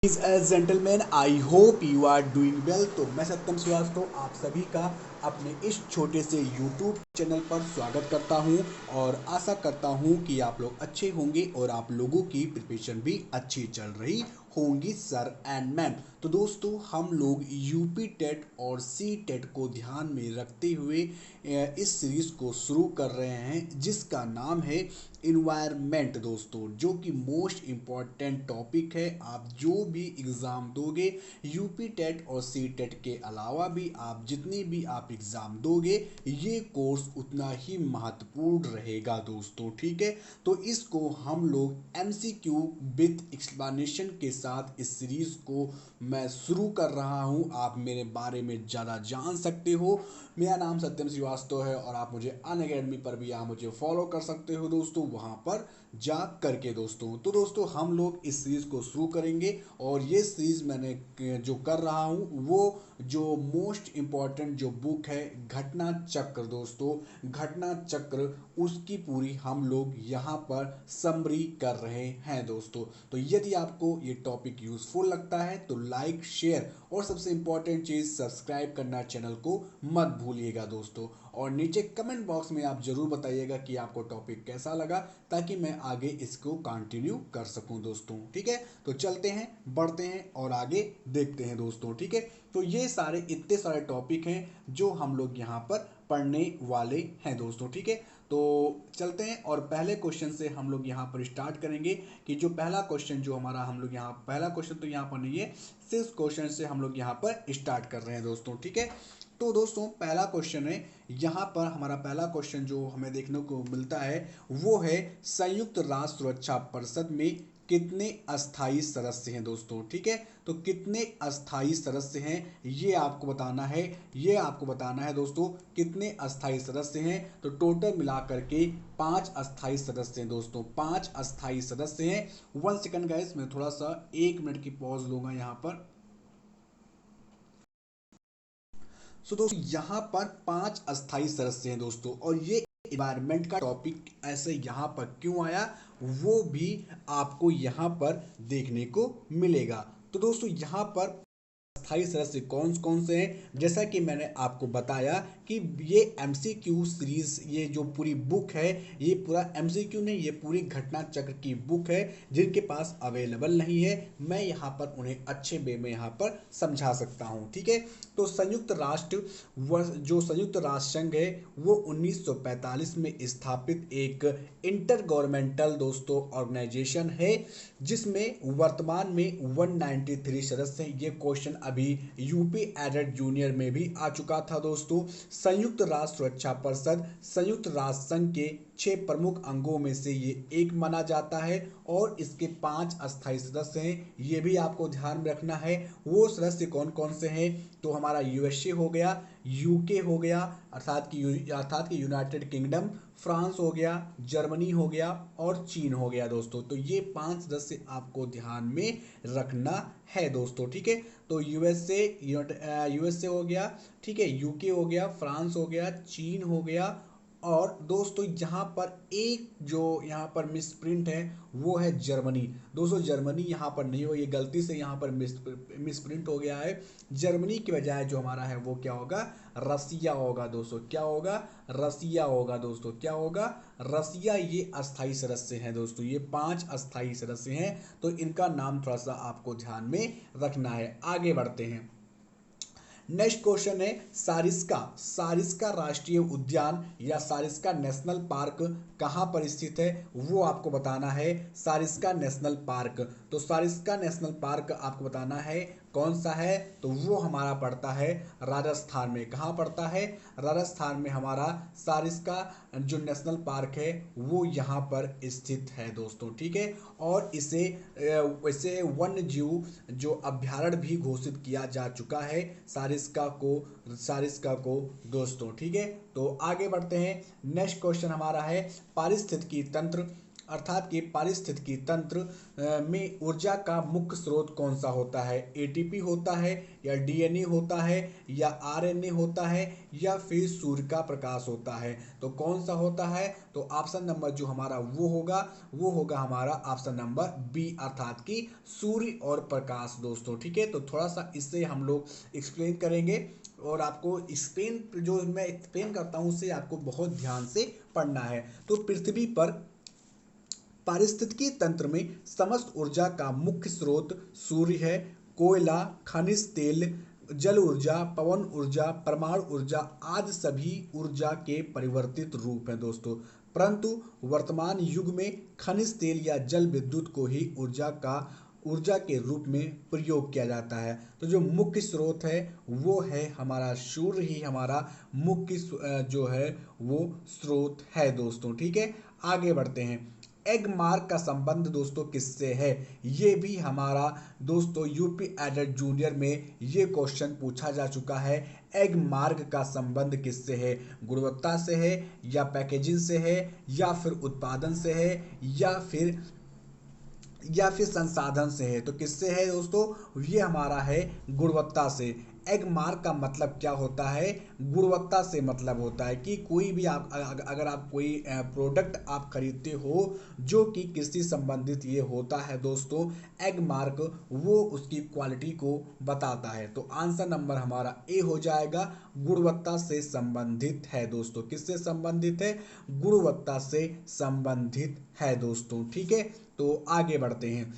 Ladies and gentlemen, I hope you are doing well। तो मैं सत्यम श्रीवास्तव आप सभी का अपने इस छोटे से YouTube चैनल पर स्वागत करता हूं और आशा करता हूं कि आप लोग अच्छे होंगे और आप लोगों की प्रिपरेशन भी अच्छी चल रही होंगी सर एंड मैम। तो दोस्तों हम लोग यूपी टेट और सी टेट को ध्यान में रखते हुए इस सीरीज को शुरू कर रहे हैं जिसका नाम है इन्वायरमेंट दोस्तों, जो कि मोस्ट इम्पॉर्टेंट टॉपिक है। आप जो भी एग्ज़ाम दोगे यूपी टेट और सी टेट के अलावा भी आप जितनी भी आप एग्ज़ाम दोगे ये कोर्स उतना ही महत्वपूर्ण रहेगा दोस्तों, ठीक है। तो इसको हम लोग एमसीक्यू विथ एक्सप्लेनेशन के साथ इस सीरीज को मैं शुरू कर रहा हूं। आप मेरे बारे में ज़्यादा जान सकते हो। मेरा नाम सत्यम श्रीवास्तव है और आप मुझे अनअकैडमी पर भी आप मुझे फॉलो कर सकते हो दोस्तों, वहां पर जा करके दोस्तों। तो दोस्तों हम लोग इस सीरीज को शुरू करेंगे और ये सीरीज मैंने जो कर रहा हूँ वो जो मोस्ट इम्पॉर्टेंट जो बुक है घटना चक्र दोस्तों, घटना चक्र उसकी पूरी हम लोग यहाँ पर समरी कर रहे हैं दोस्तों। तो यदि आपको ये टॉपिक यूजफुल लगता है तो लाइक शेयर और सबसे इम्पॉर्टेंट चीज़ सब्सक्राइब करना चैनल को मत भूलिएगा दोस्तों। और नीचे कमेंट बॉक्स में आप जरूर बताइएगा कि आपको टॉपिक कैसा लगा ताकि मैं आगे इसको कंटिन्यू कर सकूं दोस्तों, ठीक है। तो चलते हैं, बढ़ते हैं और आगे देखते हैं दोस्तों, ठीक है। तो ये सारे इतने सारे टॉपिक हैं जो हम लोग यहाँ पर पढ़ने वाले हैं दोस्तों, ठीक है। तो चलते हैं और पहले क्वेश्चन से हम लोग यहाँ पर स्टार्ट करेंगे कि जो पहला क्वेश्चन जो हमारा हम लोग यहाँ पहला क्वेश्चन तो यहाँ पर नहीं है, 6 क्वेश्चन से हम लोग यहाँ पर स्टार्ट कर रहे हैं दोस्तों, ठीक है। तो दोस्तों पहला क्वेश्चन है, यहाँ पर हमारा पहला क्वेश्चन जो हमें देखने को मिलता है वो है संयुक्त राष्ट्र सुरक्षा परिषद में कितने अस्थाई सदस्य हैं दोस्तों, ठीक है। तो कितने अस्थाई सदस्य हैं ये आपको बताना है, ये आपको बताना है दोस्तों कितने अस्थाई सदस्य हैं। तो टोटल मिलाकर के 5 अस्थाई सदस्य हैं दोस्तों, 5 अस्थाई सदस्य हैं। 1 सेकंड गाइस, मैं थोड़ा सा 1 मिनट की पॉज लूंगा यहाँ पर। सो दोस्तों यहाँ पर 5 अस्थाई सदस्य हैं दोस्तों, और ये इन्वायरमेंट का टॉपिक ऐसे यहाँ पर क्यों आया वो भी आपको यहाँ पर देखने को मिलेगा। तो दोस्तों यहाँ पर अस्थाई सदस्य कौन कौन से हैं, जैसा कि मैंने आपको बताया कि ये एमसीक्यू सीरीज, ये जो पूरी बुक है ये पूरा एमसीक्यू नहीं, ये पूरी घटना चक्र की बुक है। जिनके पास अवेलेबल नहीं है मैं यहाँ पर उन्हें अच्छे वे में यहाँ पर समझा सकता हूँ, ठीक है। तो संयुक्त राष्ट्र जो संयुक्त राष्ट्र संघ है वो 1945 में स्थापित एक इंटर गवर्नमेंटल दोस्तों ऑर्गेनाइजेशन है जिसमें वर्तमान में 193 सदस्य हैं। ये क्वेश्चन अभी यूपी एडेड जूनियर में भी आ चुका था दोस्तों। संयुक्त राष्ट्र सुरक्षा परिषद संयुक्त राष्ट्र संघ के 6 प्रमुख अंगों में से ये एक माना जाता है और इसके 5 अस्थाई सदस्य हैं, ये भी आपको ध्यान में रखना है। वो सदस्य कौन कौन से हैं, तो हमारा यूएसए हो गया, यूके हो गया अर्थात कि यूनाइटेड किंगडम, फ्रांस हो गया, जर्मनी हो गया और चीन हो गया दोस्तों। तो ये 5 सदस्य आपको ध्यान में रखना है दोस्तों, ठीक है। तो यूएसए हो गया, ठीक है, यूके हो गया, फ्रांस हो गया, चीन हो गया। और दोस्तों यहाँ पर एक जो यहाँ पर मिस प्रिंट है वो है जर्मनी दोस्तों। जर्मनी यहाँ पर नहीं हो, ये गलती से यहाँ पर मिस प्रिंट हो गया है। जर्मनी की बजाय जो हमारा है वो क्या होगा, रसिया होगा दोस्तों। क्या होगा, रसिया होगा दोस्तों। क्या होगा, रसिया। ये अस्थाई सदस्य हैं दोस्तों, ये 5 अस्थाई सदस्य हैं। तो इनका नाम थोड़ा सा आपको ध्यान में रखना है। आगे बढ़ते हैं। नेक्स्ट क्वेश्चन है सारिस्का। सारिस्का राष्ट्रीय उद्यान या सारिस्का नेशनल पार्क कहाँ पर स्थित है वो आपको बताना है। सारिस्का नेशनल पार्क, तो सारिस्का नेशनल पार्क आपको बताना है कौन सा है, तो वो हमारा पड़ता है राजस्थान में। कहाँ पड़ता है, राजस्थान में हमारा सारिस्का जो नेशनल पार्क है वो यहाँ पर स्थित है दोस्तों, ठीक है। और इसे वन्य जीव जो अभ्यारण्य भी घोषित किया जा चुका है सारिस्का को दोस्तों, ठीक है। तो आगे बढ़ते हैं। नेक्स्ट क्वेश्चन हमारा है पारिस्थितिकी तंत्र अर्थात कि पारिस्थितिकी तंत्र में ऊर्जा का मुख्य स्रोत कौन सा होता है? एटीपी होता है, या डीएनए होता है, या आरएनए होता है, या फिर सूर्य का प्रकाश होता है? तो कौन सा होता है? तो ऑप्शन नंबर जो हमारा वो होगा हमारा ऑप्शन नंबर बी, अर्थात कि सूर्य और प्रकाश दोस्तों। ठीक है, तो थोड़ा सा इससे हम लोग एक्सप्लेन करेंगे, और आपको एक्सप्लेन जो मैं एक्सप्लेन करता हूँ उसे आपको बहुत ध्यान से पढ़ना है। तो पृथ्वी पर पारिस्थितिकी तंत्र में समस्त ऊर्जा का मुख्य स्रोत सूर्य है। कोयला, खनिज तेल, जल ऊर्जा, पवन ऊर्जा, परमाणु ऊर्जा आदि सभी ऊर्जा के परिवर्तित रूप हैं दोस्तों। परंतु वर्तमान युग में खनिज तेल या जल विद्युत को ही ऊर्जा के रूप में प्रयोग किया जाता है। तो जो मुख्य स्रोत है वो है हमारा सूर्य ही हमारा मुख्य जो है वो स्रोत है दोस्तों। ठीक है, आगे बढ़ते हैं। एग मार्क का संबंध दोस्तों किससे है? ये भी हमारा दोस्तों यूपी एडेड जूनियर में ये क्वेश्चन पूछा जा चुका है। एग मार्क का संबंध किससे है? गुणवत्ता से है, या पैकेजिंग से है, या फिर उत्पादन से है, या फिर संसाधन से है? तो किससे है दोस्तों? ये हमारा है गुणवत्ता से। एग मार्क का मतलब क्या होता है? गुणवत्ता से मतलब होता है कि कोई भी आप अगर आप कोई प्रोडक्ट आप खरीदते हो जो कि कृषि संबंधित ये होता है दोस्तों, एग मार्क वो उसकी क्वालिटी को बताता है। तो आंसर नंबर हमारा ए हो जाएगा, गुणवत्ता से संबंधित है दोस्तों। किससे संबंधित है? गुणवत्ता से संबंधित है दोस्तों। ठीक है, तो आगे बढ़ते हैं।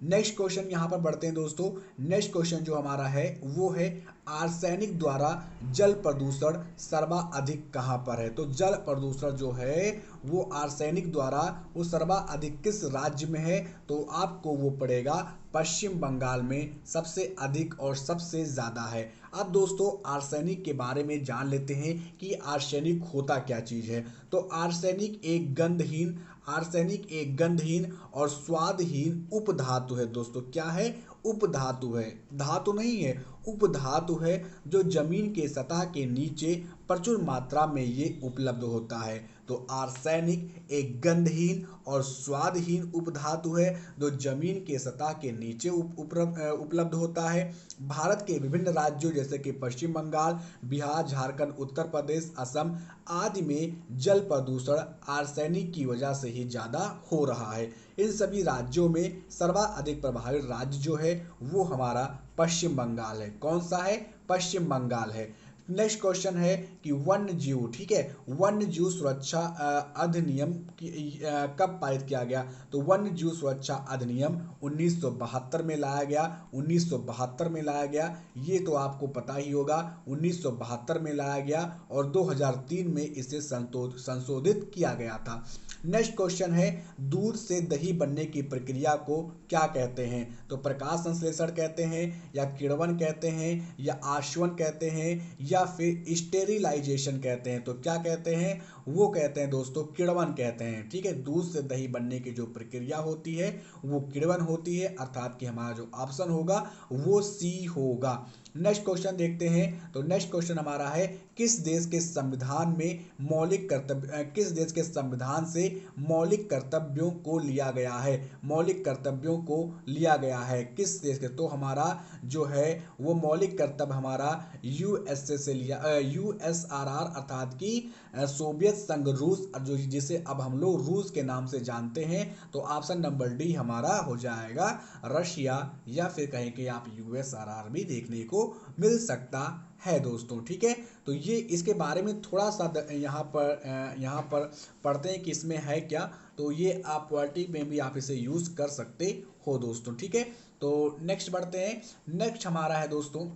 नेक्स्ट क्वेश्चन यहां पर बढ़ते हैं दोस्तों। नेक्स्ट क्वेश्चन जो हमारा है वो है आर्सेनिक द्वारा जल प्रदूषण सर्वाधिक कहां पर है? तो जल प्रदूषण जो है वो आर्सेनिक द्वारा वो सर्वाधिक किस राज्य में है? तो आपको वो पड़ेगा पश्चिम बंगाल में सबसे अधिक और सबसे ज़्यादा है। अब दोस्तों आर्सेनिक के बारे में जान लेते हैं कि आर्सेनिक होता क्या चीज़ है। तो आर्सेनिक एक गंधहीन और स्वादहीन उपधातु है दोस्तों। क्या है? उपधातु है, धातु नहीं है, उपधातु है, जो जमीन के सतह के नीचे प्रचुर मात्रा में ये उपलब्ध होता है। तो आर्सेनिक एक गंधहीन और स्वादहीन उपधातु है जो जमीन के सतह के नीचे उपलब्ध होता है। भारत के विभिन्न राज्यों जैसे कि पश्चिम बंगाल, बिहार, झारखंड, उत्तर प्रदेश, असम आदि में जल प्रदूषण आर्सेनिक की वजह से ही ज़्यादा हो रहा है। इन सभी राज्यों में सर्वाधिक प्रभावित राज्य जो है वो हमारा पश्चिम बंगाल है। कौन सा है? पश्चिम बंगाल है। नेक्स्ट क्वेश्चन है कि वन्य जीव, ठीक है, वन्य जीव सुरक्षा अधिनियम कब पारित किया गया? तो वन्य जीव सुरक्षा अधिनियम 1972 में लाया गया। 1972 में लाया गया, ये तो आपको पता ही होगा। 1972 में लाया गया और 2003 में इसे संशोधित किया गया था। नेक्स्ट क्वेश्चन है दूध से दही बनने की प्रक्रिया को क्या कहते हैं? तो प्रकाश संश्लेषण कहते हैं, या किण्वन कहते हैं, या आशवन कहते हैं, या फिर स्टेरिलाइजेशन कहते हैं? तो क्या कहते हैं? वो कहते हैं दोस्तों किण्वन कहते हैं। ठीक है, दूध से दही बनने की जो प्रक्रिया होती है वो किण्वन होती है, अर्थात कि हमारा जो ऑप्शन होगा वो सी होगा। नेक्स्ट क्वेश्चन देखते हैं। तो नेक्स्ट क्वेश्चन हमारा है किस देश के संविधान से मौलिक कर्तव्यों को लिया गया है? मौलिक कर्तव्यों को लिया गया है किस देश के? तो हमारा जो है वो मौलिक कर्तव्य हमारा यूएसए से लिया, यूएसआरआर अर्थात कि सोवियत संघ रूस, जो जिसे अब हम लोग रूस के नाम से जानते हैं। तो ऑप्शन नंबर डी हमारा हो जाएगा रशिया, या फिर कहें कि आप यूएसआरआर भी देखने को मिल सकता है दोस्तों। ठीक है, तो ये इसके बारे में थोड़ा सा यहाँ पर पढ़ते हैं कि इसमें है क्या। तो ये आप पॉलिटी में भी आप इसे यूज़ कर सकते हो दोस्तों। ठीक है, तो नेक्स्ट बढ़ते हैं। नेक्स्ट हमारा है दोस्तों,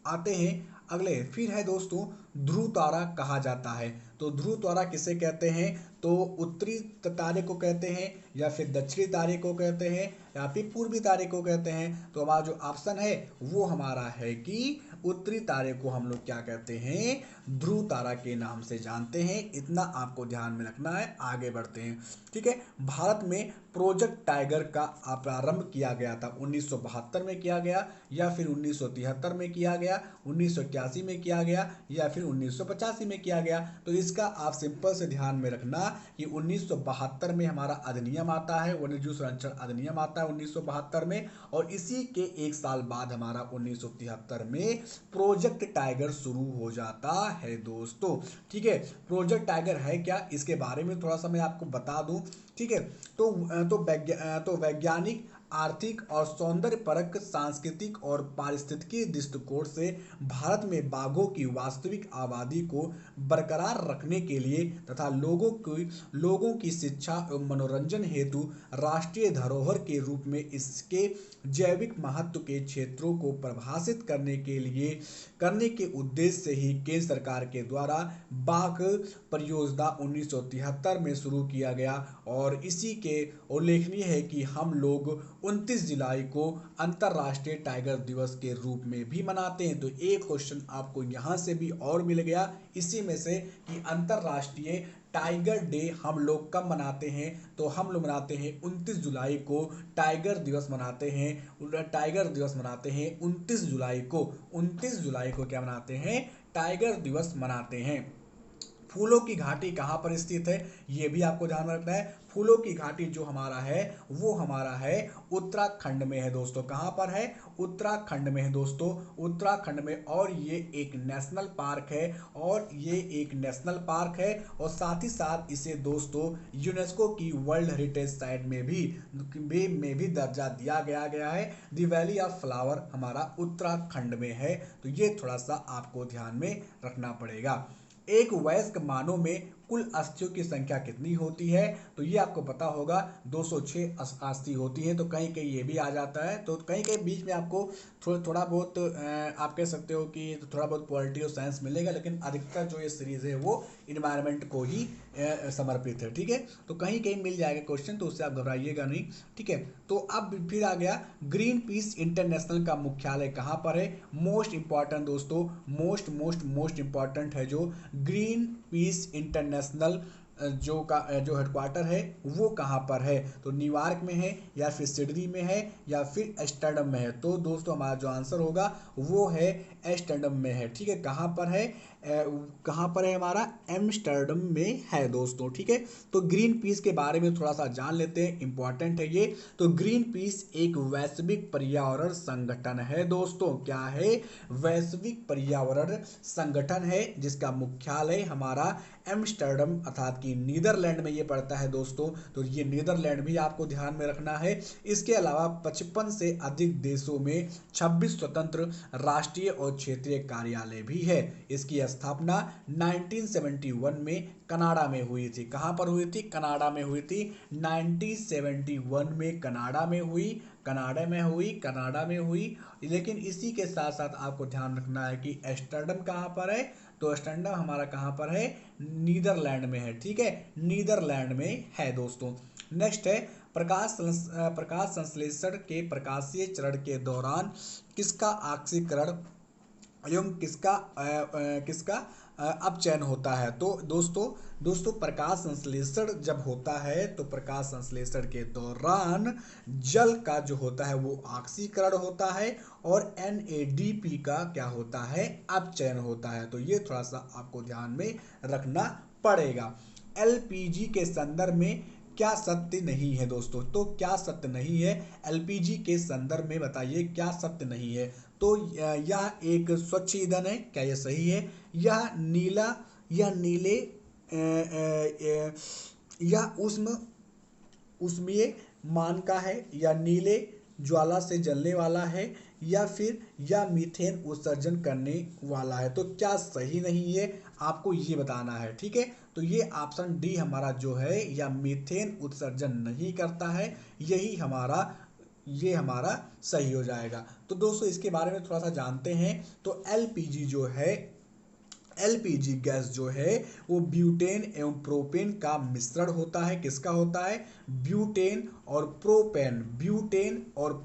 आते हैं अगले, फिर है दोस्तों ध्रुव तारा कहा जाता है। तो ध्रुव तारा किसे कहते हैं? तो उत्तरी तारे को कहते हैं, या फिर दक्षिणी तारे को कहते हैं, या फिर पूर्वी तारे को कहते हैं? तो हमारा जो ऑप्शन है वो हमारा है कि उत्तरी तारे को हम लोग क्या कहते हैं? ध्रुव तारा के नाम से जानते हैं। इतना आपको ध्यान में रखना है। आगे बढ़ते हैं। ठीक है, भारत में प्रोजेक्ट टाइगर का प्रारंभ किया गया था 1972 में किया गया, या फिर 1973 में किया गया, 1981 में किया गया, या फिर फिर 1985 में किया गया। तो इसका आप सिंपल से ध्यान में रखना कि 1972 में हमारा अधिनियम आता है, वन्यजीव संरक्षण अधिनियम आता है 1972 में, और इसी के एक साल बाद हमारा 1973 में प्रोजेक्ट टाइगर शुरू हो जाता है दोस्तों। ठीक है, प्रोजेक्ट टाइगर है क्या, इसके बारे में थोड़ा सा मैं आपको बता दूं। ठीक है, तो वैज्ञानिक, आर्थिक और सौंदर्य परक, सांस्कृतिक और पारिस्थितिकी दृष्टिकोण से भारत में बाघों की वास्तविक आबादी को बरकरार रखने के लिए तथा लोगों की शिक्षा एवं मनोरंजन हेतु राष्ट्रीय धरोहर के रूप में इसके जैविक महत्व के क्षेत्रों को परिभाषित करने के उद्देश्य से ही केंद्र सरकार के द्वारा बाघ परियोजना 1973 में शुरू किया गया। और इसी के उल्लेखनीय है कि हम लोग 29 जुलाई को अंतर्राष्ट्रीय टाइगर दिवस के रूप में भी मनाते हैं। तो एक क्वेश्चन आपको यहाँ से भी और मिल गया इसी में से कि अंतर्राष्ट्रीय टाइगर डे हम लोग कब मनाते हैं। तो हम लोग मनाते हैं 29 जुलाई को टाइगर दिवस मनाते हैं। टाइगर दिवस मनाते हैं 29 जुलाई को। 29 जुलाई को क्या मनाते हैं, टाइगर दिवस मनाते हैं। फूलों की घाटी कहाँ पर स्थित है, ये भी आपको ध्यान रखना है। फूलों की घाटी जो हमारा है वो हमारा है उत्तराखंड में है दोस्तों। कहाँ पर है, उत्तराखंड में है दोस्तों, उत्तराखंड में। और ये एक नेशनल पार्क है, और ये एक नेशनल पार्क है, और साथ ही साथ इसे दोस्तों यूनेस्को की वर्ल्ड हेरिटेज साइट में भी दर्जा दिया गया है। द वैली ऑफ फ्लावर हमारा उत्तराखंड में है। तो ये थोड़ा सा आपको ध्यान में रखना पड़ेगा। एक वयस्क मानव में कुल अस्थियों की संख्या कितनी होती है, तो ये आपको पता होगा 206 अस्थि होती है। तो कहीं कहीं ये भी आ जाता है, तो कहीं कहीं बीच में आपको थोड़ा बहुत आप कह सकते हो कि थोड़ा बहुत पॉलिटी और साइंस मिलेगा, लेकिन अधिकतर जो ये सीरीज है वो इन्वायरमेंट को ही समर्पित है। ठीक है, तो कहीं कहीं मिल जाएगा क्वेश्चन, तो उससे आप घबराइएगा नहीं। ठीक है, तो अब फिर आ गया ग्रीन पीस इंटरनेशनल का मुख्यालय कहाँ पर है। मोस्ट इंपॉर्टेंट दोस्तों, मोस्ट इंपॉर्टेंट है जो ग्रीन पीस इंटरनेशनल जो हेडक्वार्टर है वो कहाँ पर है। तो न्यूयॉर्क में है, या फिर सिडनी में है, या फिर एम्स्टर्डम में है। तो दोस्तों हमारा जो आंसर होगा वो है एम्स्टर्डम में है। ठीक है, कहाँ पर है, कहाँ पर है हमारा, एम्स्टर्डम में है दोस्तों। ठीक है, तो ग्रीन पीस के बारे में थोड़ा सा जान लेते हैं, इंपॉर्टेंट है ये। तो ग्रीन पीस एक वैश्विक पर्यावरण संगठन है दोस्तों। क्या है, वैश्विक पर्यावरण संगठन है, जिसका मुख्यालय हमारा एम्स्टर्डम अर्थात कि नीदरलैंड में ये पड़ता है दोस्तों। तो ये नीदरलैंड भी आपको ध्यान में रखना है। इसके अलावा 55 से अधिक देशों में 26 स्वतंत्र राष्ट्रीय और क्षेत्रीय कार्यालय भी है। इसकी स्थापना 1971 में कनाडा में हुई थी। कहाँ पर हुई थी, कनाडा में हुई थी। 1971 में कनाडा में हुई। लेकिन इसी के साथ साथ आपको ध्यान रखना है कि एम्स्टर्डम कहाँ पर है, तो एम्स्टर्डम हमारा कहाँ पर है, नीदरलैंड में है। ठीक है, नीदरलैंड में है दोस्तों। नेक्स्ट है प्रकाश संश्लेषण के प्रकाशीय चरण के दौरान किसका ऑक्सीकरण एवं किसका अपचयन होता है। तो दोस्तों प्रकाश संश्लेषण जब होता है तो प्रकाश संश्लेषण के दौरान जल का जो होता है वो ऑक्सीकरण होता है, और NADP का क्या होता है, अपचयन होता है। तो ये थोड़ा सा आपको ध्यान में रखना पड़ेगा। LPG के संदर्भ में क्या सत्य नहीं है दोस्तों, तो क्या सत्य नहीं है LPG के संदर्भ में, बताइए क्या सत्य नहीं है। तो यह एक स्वच्छ ईंधन है, क्या यह सही है। यह नीले यह उष्मीय मान का है, या नीले ज्वाला से जलने वाला है, या फिर यह मीथेन उत्सर्जन करने वाला है। तो क्या सही नहीं है, आपको ये बताना है। ठीक है, तो ये ऑप्शन डी हमारा जो है, या मीथेन उत्सर्जन नहीं करता है, ये हमारा सही हो जाएगा। तो दोस्तों इसके बारे में थोड़ा सा जानते हैं। तो एलपीजी गैस जो है वो ब्यूटेन एवं प्रोपेन का मिश्रण होता है। किसका होता है, ब्यूटेन और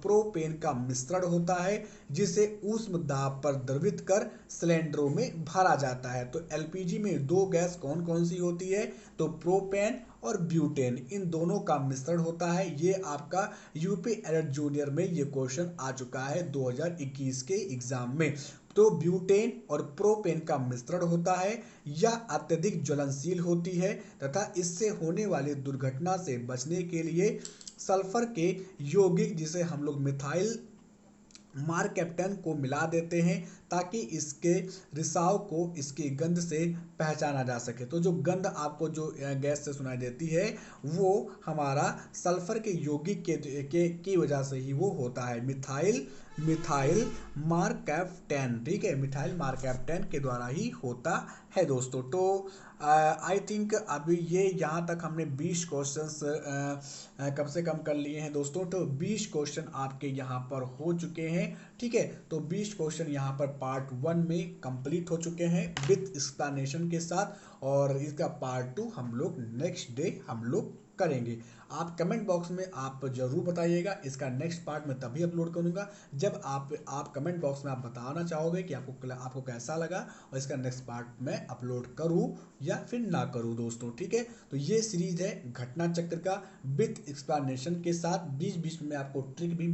प्रोपेन का मिश्रण होता है, जिसे ऊष्म दाब पर द्रवित कर सिलेंडरों में भरा जाता है। तो एलपीजी में दो गैस कौन कौन सी होती है, तो प्रोपेन और ब्यूटेन, इन दोनों का मिश्रण होता है। ये आपका यूपी एडल्ट जूनियर में ये क्वेश्चन आ चुका है 2021 के एग्जाम में। तो ब्यूटेन और प्रोपेन का मिश्रण होता है, यह अत्यधिक ज्वलनशील होती है तथा इससे होने वाली दुर्घटना से बचने के लिए सल्फर के यौगिक जिसे हम लोग मिथाइल मारकैप्टन को मिला देते हैं ताकि इसके रिसाव को इसकी गंध से पहचाना जा सके। तो जो गंध आपको जो गैस से सुनाई देती है वो हमारा सल्फर के यौगिक की वजह से ही वो होता है, मिथाइल मिथाइल मारकैप्टन। ठीक है, मिथाइल मारकैप्टन के द्वारा ही होता है दोस्तों। तो आई थिंक अभी ये यहाँ तक हमने 20 क्वेश्चंस कम से कम कर लिए हैं दोस्तों। तो 20 क्वेश्चन आपके यहाँ पर हो चुके हैं। ठीक है, तो 20 क्वेश्चन यहाँ पर पार्ट 1 में कंप्लीट हो चुके हैं विथ एक्सप्लेनेशन के साथ, और इसका पार्ट 2 हम लोग नेक्स्ट डे हम लोग करेंगे। आप कमेंट बॉक्स में आप जरूर बताइएगा, इसका नेक्स्ट पार्ट मैं तभी अपलोड करूंगा जब आप कमेंट बॉक्स में आप बताना चाहोगे कि आपको कैसा लगा और इसका नेक्स्ट पार्ट मैं अपलोड करूं या फिर ना करूं दोस्तों। ठीक है, तो ये सीरीज है घटना चक्र का विथ एक्सप्लेनेशन के साथ। बीच बीच में आपको ट्रिक भी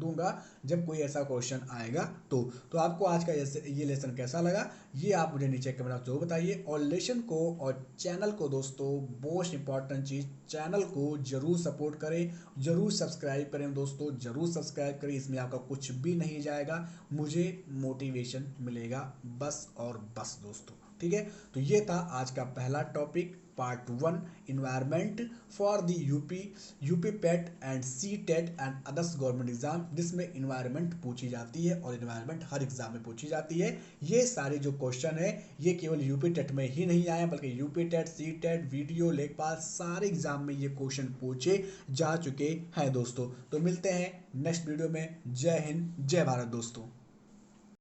दूंगा जब कोई ऐसा क्वेश्चन आएगा। तो आपको आज का ये लेसन कैसा लगा ये आप मुझे नीचे कमेंट जरूर बताइए। और लेसन को और चैनल को दोस्तों, मोस्ट इंपॉर्टेंट चीज़, चैनल को जरूर सपोर्ट करें, जरूर सब्सक्राइब करें दोस्तों, जरूर सब्सक्राइब करें। इसमें आपका कुछ भी नहीं जाएगा, मुझे मोटिवेशन मिलेगा बस और बस दोस्तों। ठीक है, तो ये था आज का पहला topic, part 1, environment for the UP PET and CTET and others government exam, जिसमें इन्वायरमेंट पूछी जाती है और इन्वायरमेंट हर एग्जाम में पूछी जाती है। ये सारे जो क्वेश्चन है ये केवल यूपी टेट में ही नहीं आए बल्कि UPTET, CTET, VDO, Lekhpal सारे एग्जाम में ये क्वेश्चन पूछे जा चुके हैं दोस्तों। तो मिलते हैं नेक्स्ट वीडियो में। जय हिंद, जय भारत दोस्तों।